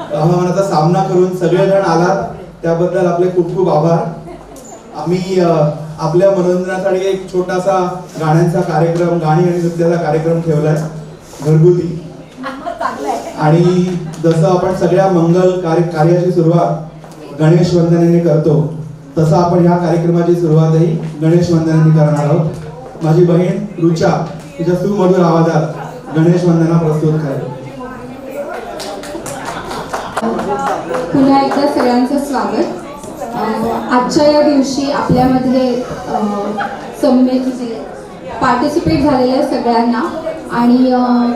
आव्हानाचा सामना करून सगळेजण आलात त्याबद्दल आपले खूप खूप आभार. आम्ही आपल्या मनोरंजनासाठी एक छोटासा गाण्यांचा कार्यक्रम, गाणी आणि नृत्याचा कार्यक्रम ठेवलाय घरगुती. आणि जसं आपण सगळ्या मंगल कार्याची सुरुवात गणेश वंदनेने करतो तसं आपण ह्या कार्यक्रमाची सुरुवातही गणेश वंदनेने करणार आहोत. माझी बहीण रुचा तिच्या सुमधुर आवाजात गणेश वंदना प्रस्तुत करेल. पुन्हा एकदा सगळ्यांचं स्वागत. आजच्या या दिवशी आपल्यामध्ये पार्टिसिपेट झालेल्या सगळ्यांना आणि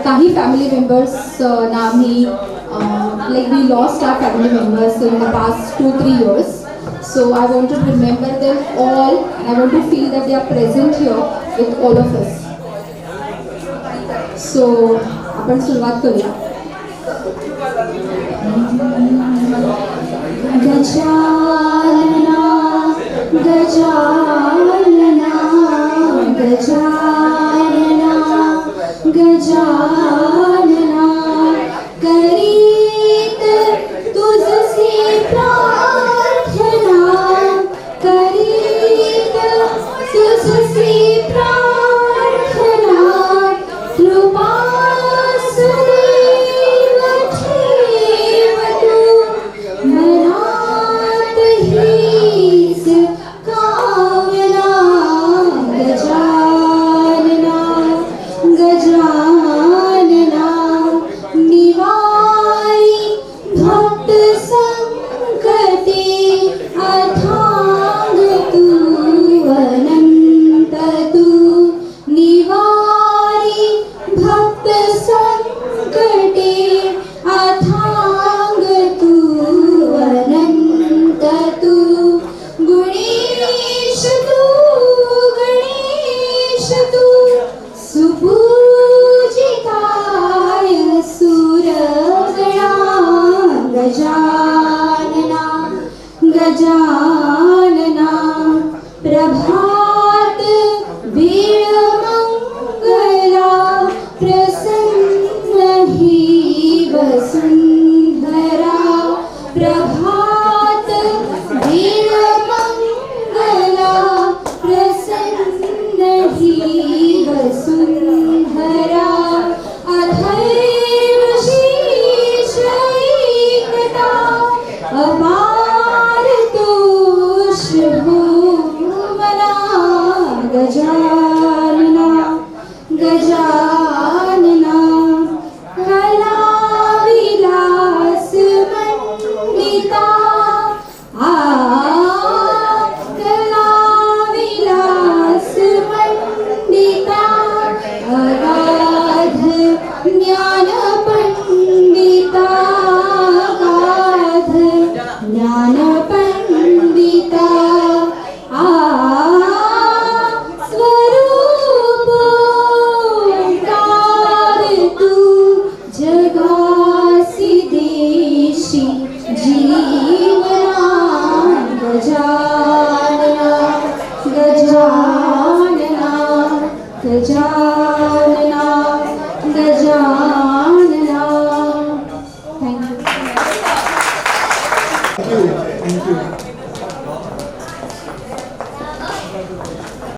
काही फॅमिली मेंबर्सना आम्ही like we lost our family members in the past 2-3 years. So I want to remember them all and I want to feel that they are present here with all of us. So आपण सुरुवात करूया. गजानना गजानना गजानना गजानना करीत तुझसे प्रार्थना करीत तुझसे प्रार्थना कृपा सदैव ठेव तू मनात हीच कामना. गजानना गजानना निवारी भक्त संकटे अथांग तू अनंत तू निवारी भक्त संकटे अथांग तू अनंत तू गणेश तू सुपूजिताय सुरगणा. गजानना गजानना प्रभात वेळ मंगला प्रसन्न ही वसुंधरा. प्रभात वेळ मंगला प्रसन्न ही वसुंधरा. अथैव शीश एकता अपार तोष भूमना. गजानना गजानना कला विलास मंडिता कला विलास मंडिता अगाध ज्ञान पंडिता अगाध ज्ञान पंडिता. स्वरूप ओंकार तू जगासी देशी जीवना. गजानना गजानना गजानना